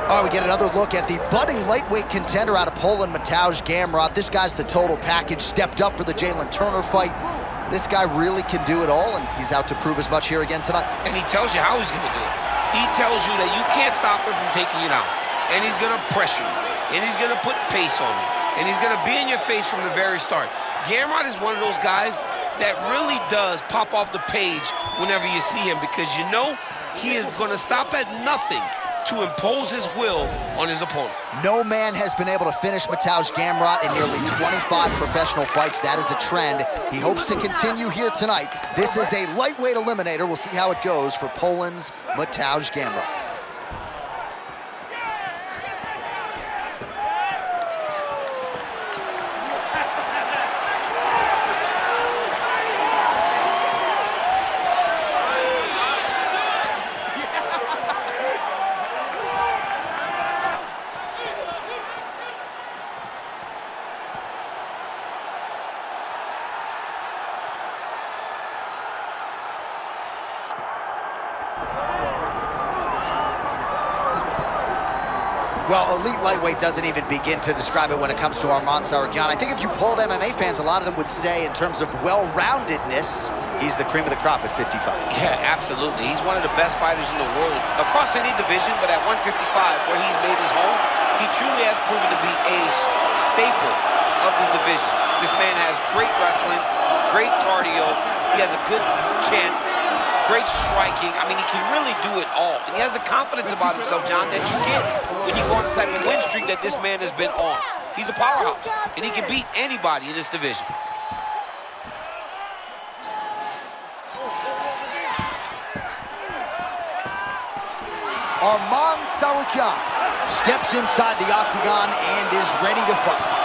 All right, we get another look at the budding lightweight contender out of Poland, Mateusz Gamrot. This guy's the total package, stepped up for the Jalen Turner fight. This guy really can do it all, and he's out to prove as much here again tonight. And he tells you how he's going to do it. He tells you that you can't stop him from taking you down. And he's going to pressure you. And he's going to put pace on you. And he's going to be in your face from the very start. Gamrot is one of those guys that really does pop off the page whenever you see him, because you know he is going to stop at nothing to impose his will on his opponent. No man has been able to finish Mateusz Gamrot in nearly 25 professional fights. That is a trend. He hopes to continue here tonight. This is a lightweight eliminator. We'll see how it goes for Poland's Mateusz Gamrot. Well, elite lightweight doesn't even begin to describe it when it comes to Arman Tsarukyan. I think if you polled MMA fans, a lot of them would say, in terms of well-roundedness, he's the cream of the crop at 55. Yeah, absolutely. He's one of the best fighters in the world across any division, but at 155, where he's made his home, he truly has proven to be a staple of this division. This man has great wrestling, great cardio, he has a good chin, great striking. I mean, he can really do it all. And he has a confidence about himself, John, that you get when you go on the type of win streak that this man has been on. He's a powerhouse, and he can beat anybody in this division. Arman Tsarukyan steps inside the octagon and is ready to fight.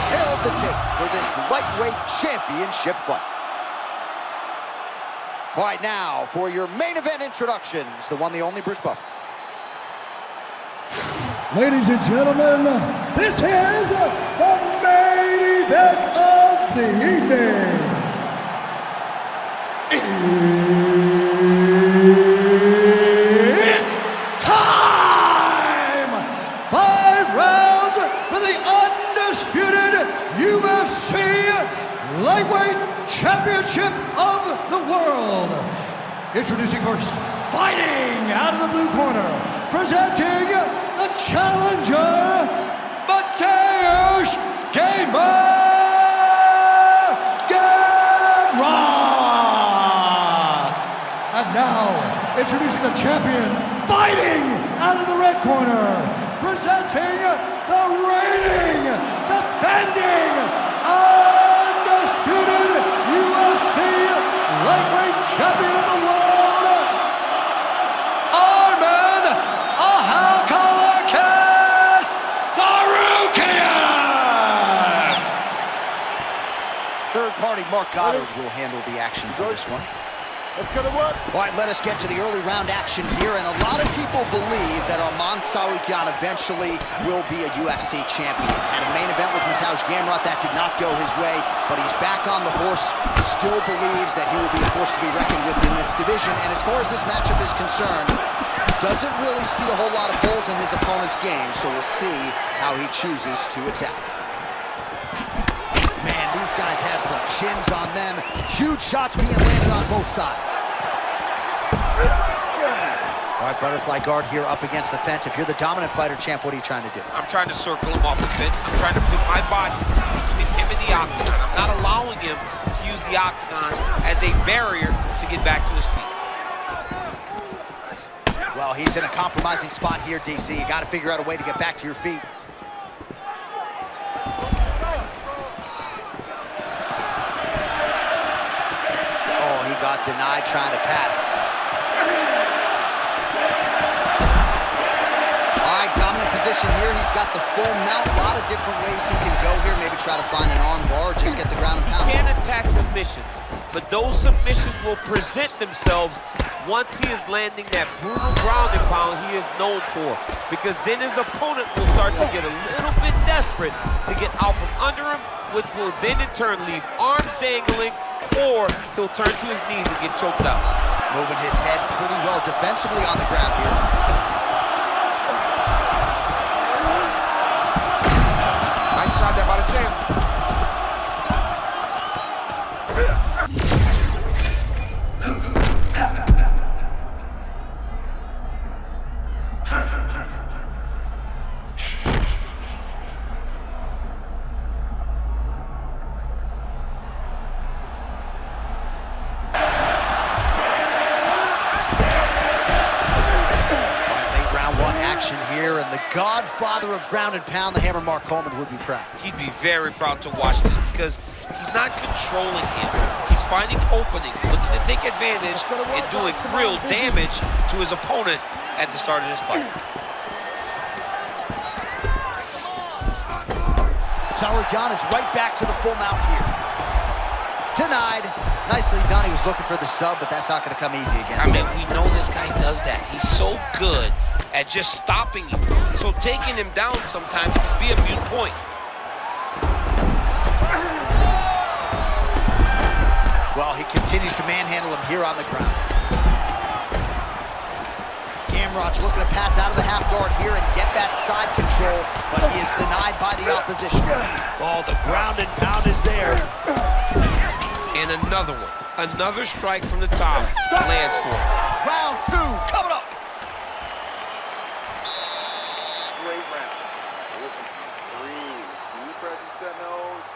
Tail of the tape for this lightweight championship fight. All right, now for your main event introductions, the one, the only, Bruce Buffer. Ladies and gentlemen, this is the main event of the evening. It's time! 5 rounds for the undisputed UFC Lightweight Championship of the World. Introducing first, fighting out of the blue corner, presenting the challenger, Mateusz Gamrot. And now, introducing the champion, fighting out of the red corner, presenting the reigning, defending, undisputed UFC lightweight champion of the world, Arman Tsarukyan! Third-party Mark Goddard will handle the action for this one. Let's go to work. All right, let us get to the early round action here, and a lot of people believe that Arman Tsarukyan eventually will be a UFC champion. Had a main event with Mateusz Gamrot, that did not go his way, but he's back on the horse, still believes that he will be a force to be reckoned with in this division, and as far as this matchup is concerned, doesn't really see a whole lot of holes in his opponent's game, so we'll see how he chooses to attack. Man, these guys have some chins on them. Huge shots being landed on both sides. All right, butterfly guard here up against the fence. If you're the dominant fighter, champ, what are you trying to do? I'm trying to circle him off the fence. I'm trying to put my body between him and the octagon. I'm not allowing him to use the octagon as a barrier to get back to his feet. Well, he's in a compromising spot here, DC. You got to figure out a way to get back to your feet. Got denied trying to pass. All right, dominant position here. He's got the full mount. A lot of different ways he can go here. Maybe try to find an arm bar or just get the ground and pound. He can attack submissions, but those submissions will present themselves once he is landing that brutal ground and pound he is known for. Because then his opponent will start to get a little bit desperate to get out from under him, which will then in turn leave arms dangling or he'll turn to his knees and get choked out. Moving his head pretty well defensively on the ground here. Nice shot there by the champ. Here, and the godfather of ground and pound, the Hammer Mark Coleman, would be proud. He'd be very proud to watch this because he's not controlling him. He's finding openings, looking to take advantage and doing real damage to his opponent at the start of this fight. Tsarukyan is right back to the full mount here. Denied. Nicely done. He was looking for the sub, but that's not going to come easy against him. We know this guy does that. He's so good at just stopping you. So taking him down sometimes can be a mute point. Well, he continues to manhandle him here on the ground. Gamrot's looking to pass out of the half guard here and get that side control, but he is denied by the opposition. Oh, the ground and pound is there. And another one. Another strike from the top lands for him. Round two coming up. Great round. Listen to me. Breathe. Deep breath into that nose,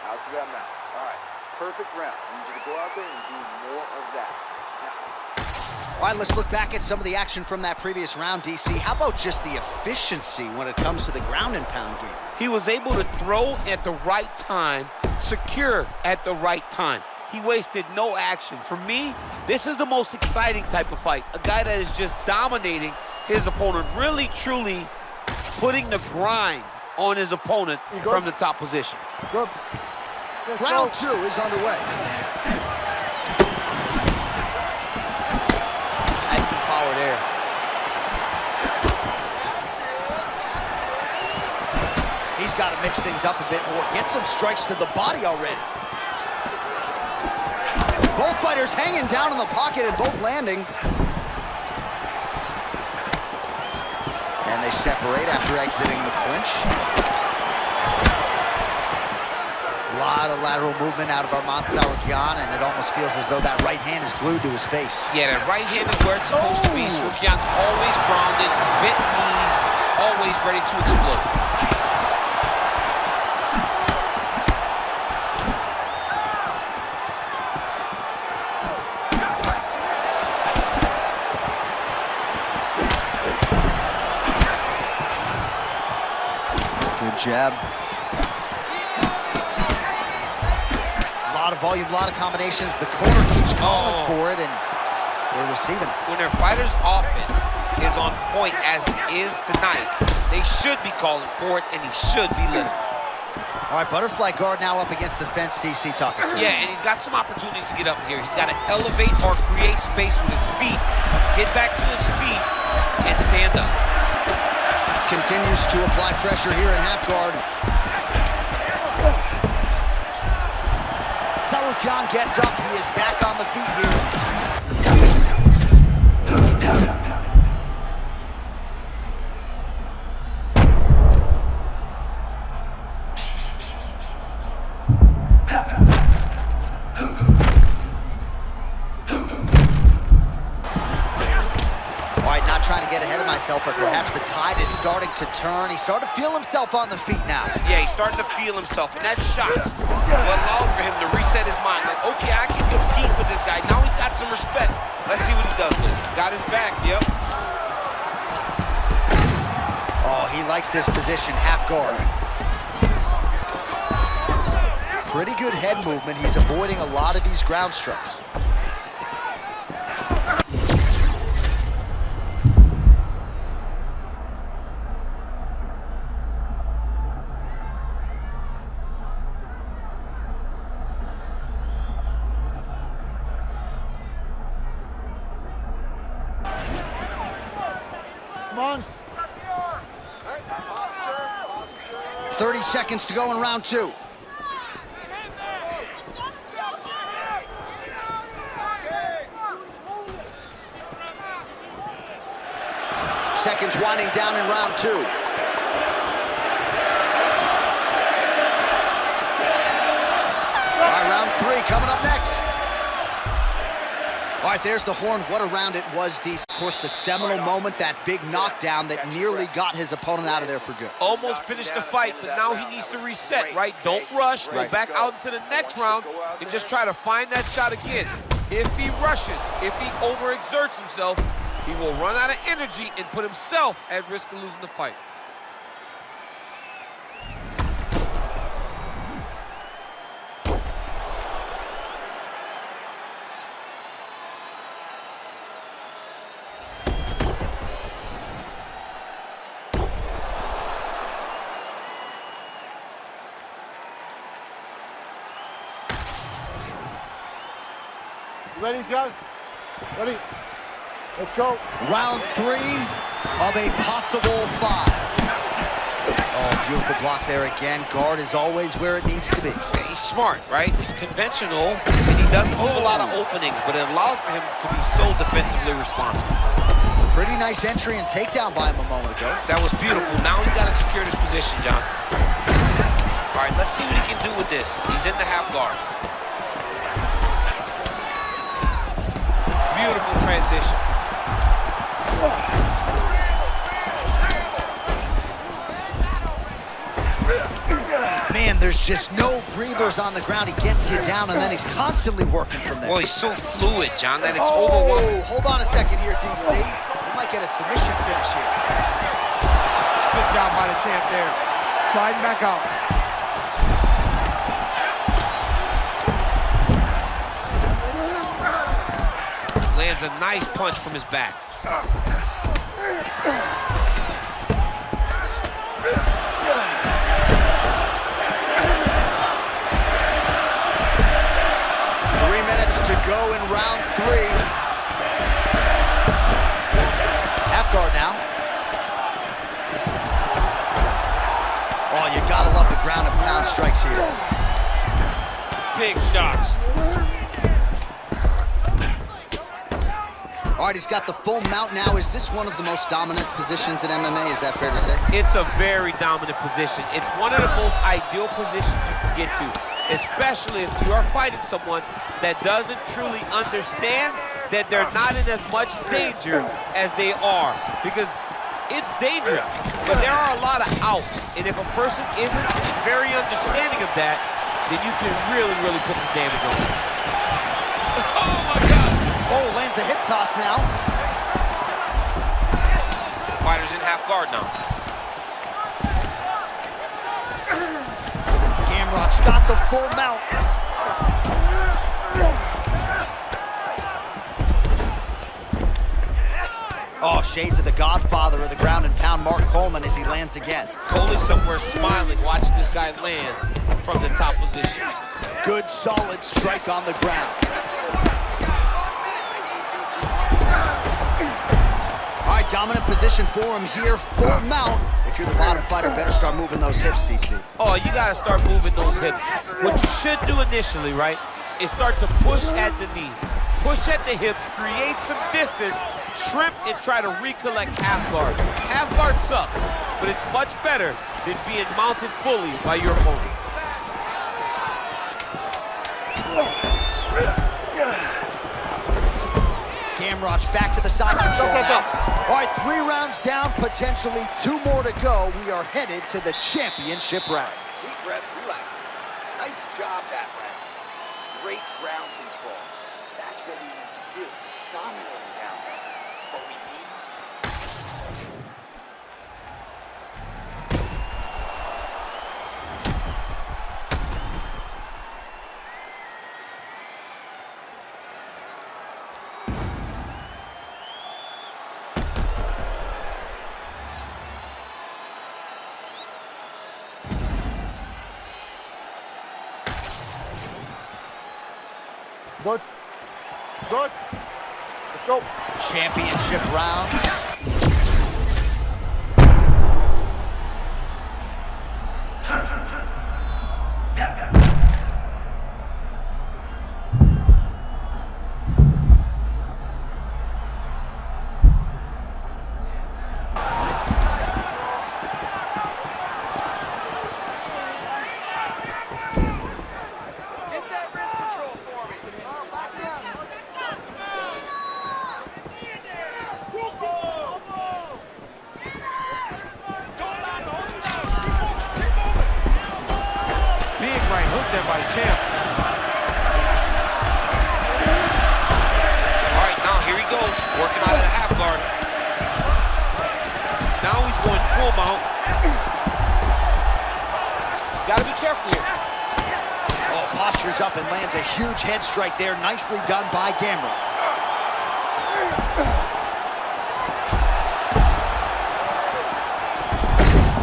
out to that mouth. All right. Perfect round. I need you to go out there and do more of that. Now. All right, let's look back at some of the action from that previous round, DC. How about just the efficiency when it comes to the ground and pound game? He was able to throw at the right time, secure at the right time. He wasted no action. For me, this is the most exciting type of fight. A guy that is just dominating his opponent, really, truly putting the grind on his opponent from the top position. Good. Round two is underway. Nice some power there. He's got to mix things up a bit more. Get some strikes to the body already. Both fighters hanging down in the pocket and both landing. And they separate after exiting the clinch. A lot of lateral movement out of Arman Tsarukyan, and it almost feels as though that right hand is glued to his face. Yeah, that right hand is where it's supposed to be. Tsarukyan's always grounded, bent knees, always ready to explode. Good jab. A lot of volume, a lot of combinations. The corner keeps calling for it, and they're receiving it. When their fighter's offense is on point as it is tonight, they should be calling for it, and he should be listening. All right, butterfly guard now up agast the fence. DC talking to him. Yeah, and he's got some opportunities to get up here. He's got to elevate or create space with his feet, get back to his feet, and stand up. Continues to apply pressure here in half guard. Tsarukyan gets up. He is back on the feet here. Trying to get ahead of myself, but perhaps the tide is starting to turn. He's starting to feel himself on the feet now. Yeah, he's starting to feel himself, and that shot will allow for him to reset his mind. Like, okay, I can compete with this guy. Now he's got some respect. Let's see what he does with it. Got his back, yep. Oh, he likes this position, half guard. Pretty good head movement. He's avoiding a lot of these ground strikes. Come on. 30 seconds to go in round two. seconds winding down in round 2. All right, round 3 coming up next. All right, there's the horn. What a round it was, DC. Of course, the seminal moment, that big knockdown that nearly got his opponent out of there for good. Almost finished the fight, but now he needs to reset, right? Don't rush. Go back out into the next round and just try to find that shot again. If he rushes, if he overexerts himself, he will run out of energy and put himself at risk of losing the fight. Ready, John? Ready? Let's go. Round 3 of a possible 5. Oh, beautiful block there again. Guard is always where it needs to be. Yeah, he's smart, right? He's conventional, and he doesn't leave a lot of openings, but it allows for him to be so defensively responsible. Pretty nice entry and takedown by him a moment ago. That was beautiful. Now he's got to secure this position, John. All right, let's see what he can do with this. He's in the half guard. Beautiful transition. Man, there's just no breathers on the ground. He gets you down, and then he's constantly working from there. Well, he's so fluid, John, that it's Oh, overwhelming. hold on a second here, DC. We might get a submission finish here. Good job by the champ there. Sliding back out. Lands a nice punch from his back. 3 minutes to go in round 3. Half guard now. Oh, you gotta love the ground and pound strikes here. Big shots. All right, he's got the full mount now. Is this one of the most dominant positions in MMA? Is that fair to say? It's a very dominant position. It's one of the most ideal positions you can get to, especially if you are fighting someone that doesn't truly understand that they're not in as much danger as they are. Because it's dangerous, but there are a lot of outs. And if a person isn't very understanding of that, then you can really, really put some damage on them. Oh, my God. Oh, lands a hip toss now. The fighter's in half guard now. Gamrot's got the full mount. Oh, shades of the godfather of the ground and pound, Mark Coleman, as he lands again. Cole's somewhere smiling, watching this guy land from the top position. Good, solid strike on the ground. All right, dominant position for him here, full mount. If you're the bottom fighter, better start moving those hips, DC. Oh, you gotta start moving those hips. What you should do initially, right, is start to push at the knees. Push at the hips, create some distance, shrimp, and try to recollect half guard. Half guard sucks, but it's much better than being mounted fully by your opponent. Gamrot's back to the side control now. All right, 3 rounds down, potentially 2 more to go. We are headed to the championship rounds. Deep breath, relax. Nice job that round. Great ground control. That's what we need to do. Dominate him down there. But we need to... Good. Good. Let's go. Championship round. there by the champ. All right, now here he goes, working out of the half guard. Now he's going full mount. He's got to be careful here. Oh, postures up and lands a huge head strike there. Nicely done by Gamrot.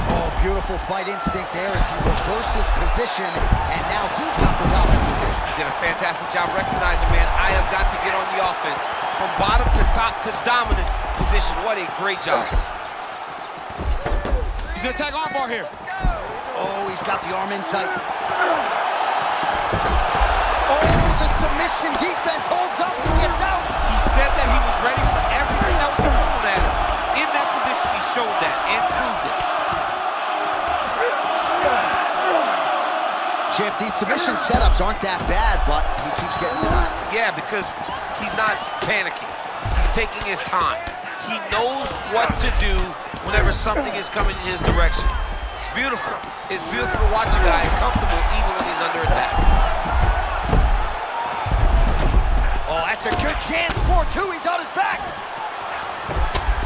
Oh, beautiful fight instinct there as he reverses position, and now he's got the dominant position. He did a fantastic job recognizing, man, I have got to get on the offense. From bottom to top to dominant position. What a great job. He's gonna attack armbar here. Oh, he's got the arm in tight. Oh, the submission defense holds up, he gets out. He said that he was ready for everything that was thrown at him. In that position, he showed that and proved it. Champ, these submission setups aren't that bad, but he keeps getting denied. Yeah, because he's not panicking. He's taking his time. He knows what to do whenever something is coming in his direction. It's beautiful. It's beautiful to watch a guy comfortable even when he's under attack. Oh, that's a good chance for two. He's on his back.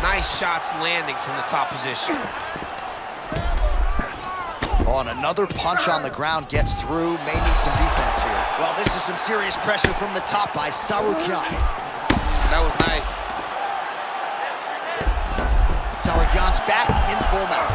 Nice shots landing from the top position. Oh, and another punch on the ground gets through. May need some defense here. Well, this is some serious pressure from the top by Tsarukyan. That was nice. Tsarukyan's back in full mount.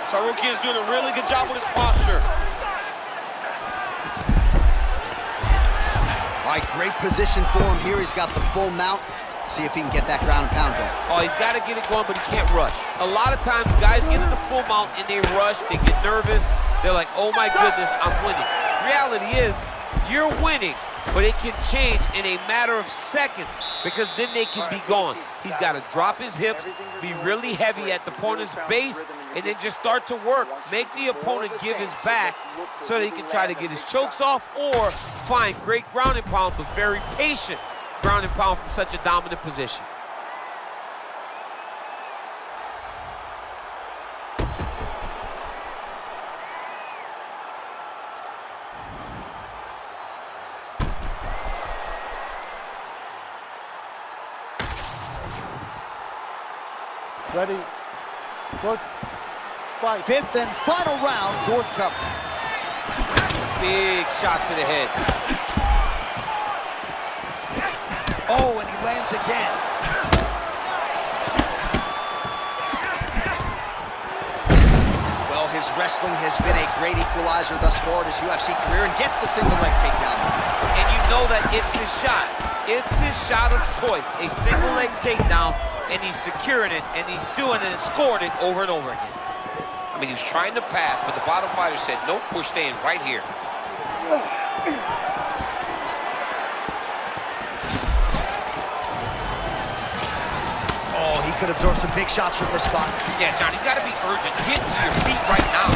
Tsarukyan's doing a really good job with his posture. All right, great position for him here. He's got the full mount. See if he can get that ground and pound going. Oh, he's got to get it going, but he can't rush. A lot of times, guys get into full mount and they rush, they get nervous. They're like, oh my goodness, I'm winning. Reality is, you're winning, but it can change in a matter of seconds because then they can be gone. He's got to drop his hips, be really heavy at the opponent's base, and then just start to work. Make the opponent give his back so that he can try to get his chokes off or find great ground and pound, but very patient ground and pound from such a dominant position. Ready, look, fight. Fifth and final round, fourth cover. Big shot to the head. Oh, and he lands again. Well, his wrestling has been a great equalizer thus far in his UFC career and gets the single leg takedown. And you know that it's his shot. It's his shot of choice, a single leg takedown, and he's securing it, and he's doing it and scoring it over and over again. I mean, he was trying to pass, but the bottom fighter said, nope, we're staying right here. Oh, he could absorb some big shots from this spot. Yeah, John, he's got to be urgent. Get to your feet right now.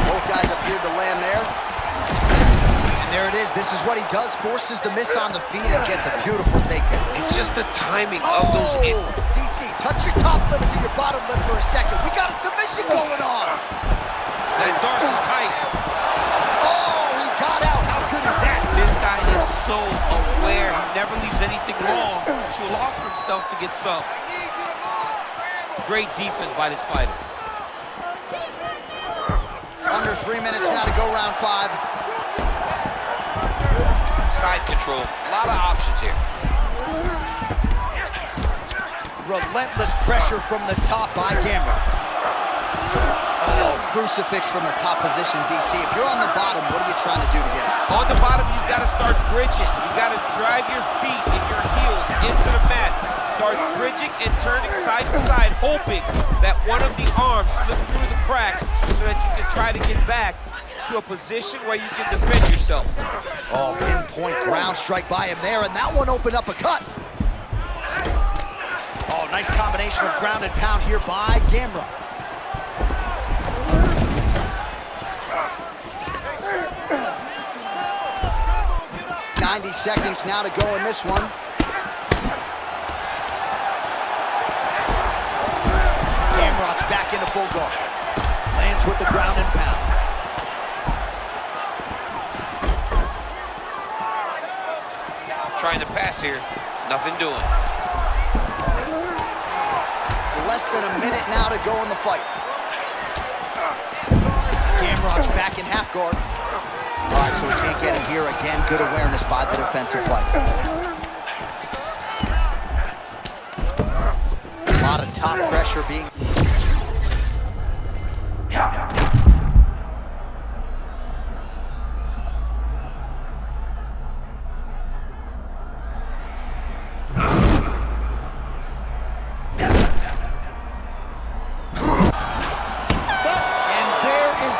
Both guys appeared to land there. And there it is. This is what he does. Forces the miss on the feet and gets a beautiful takedown. It's just the timing of those... DC, touch your top lip to your bottom lip for a second. We got a submission going on. That Darce is tight. Oh, he got out. How good is that? This guy is so aware. He never leaves anything wrong to allow for himself to get subbed. Great defense by this fighter. Under 3 minutes now to go, round 5. Side control. A lot of options here. Relentless pressure from the top by Gamrot. Oh, crucifix from the top position, DC. If you're on the bottom, what are you trying to do to get out? On the bottom, you've got to start bridging. You've got to drive your feet and your heels into the mat. Start bridging and turning side to side, hoping that one of the arms slips through the cracks so that you can try to get back to a position where you can defend yourself. Oh, pinpoint ground strike by him there, and that one opened up a cut. Oh, Nice combination of ground and pound here by Gamrot. .90 seconds now to go in this one. Gamrot's back into full guard. Lands with the ground and pound. Trying to pass here, nothing doing. Less than a minute now to go in the fight. Gamrot's back in half guard. All right, so he can't get him here again. Good awareness by the defensive fighter. A lot of top pressure being...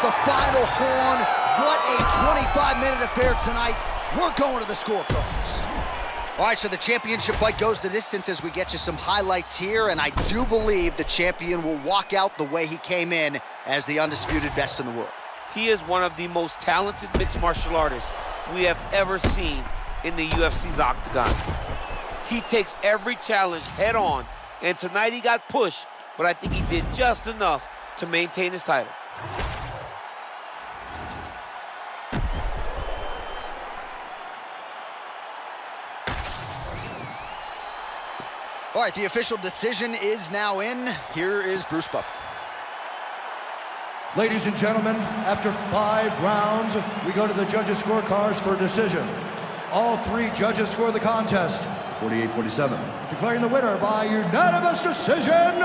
the final horn. What a 25-minute affair tonight. We're going to the scorecards. All right, so the championship fight goes the distance as we get you some highlights here, and I do believe the champion will walk out the way he came in as the undisputed best in the world. He is one of the most talented mixed martial artists we have ever seen in the UFC's octagon. He takes every challenge head on, and tonight he got pushed, but I think he did just enough to maintain his title. All right, the official decision is now in. Here is Bruce Buffer. Ladies and gentlemen, after 5 rounds, we go to the judges' scorecards for a decision. All 3 judges score the contest, 48-47. Declaring the winner by unanimous decision,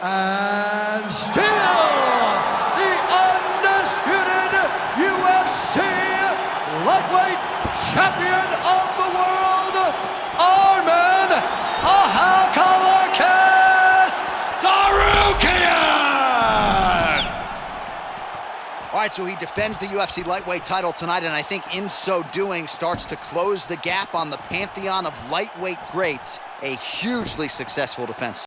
and still the undisputed UFC lightweight champion of the world, Arman Tsarukyan! All right, so he defends the UFC lightweight title tonight, and I think in so doing starts to close the gap on the pantheon of lightweight greats. A hugely successful defense.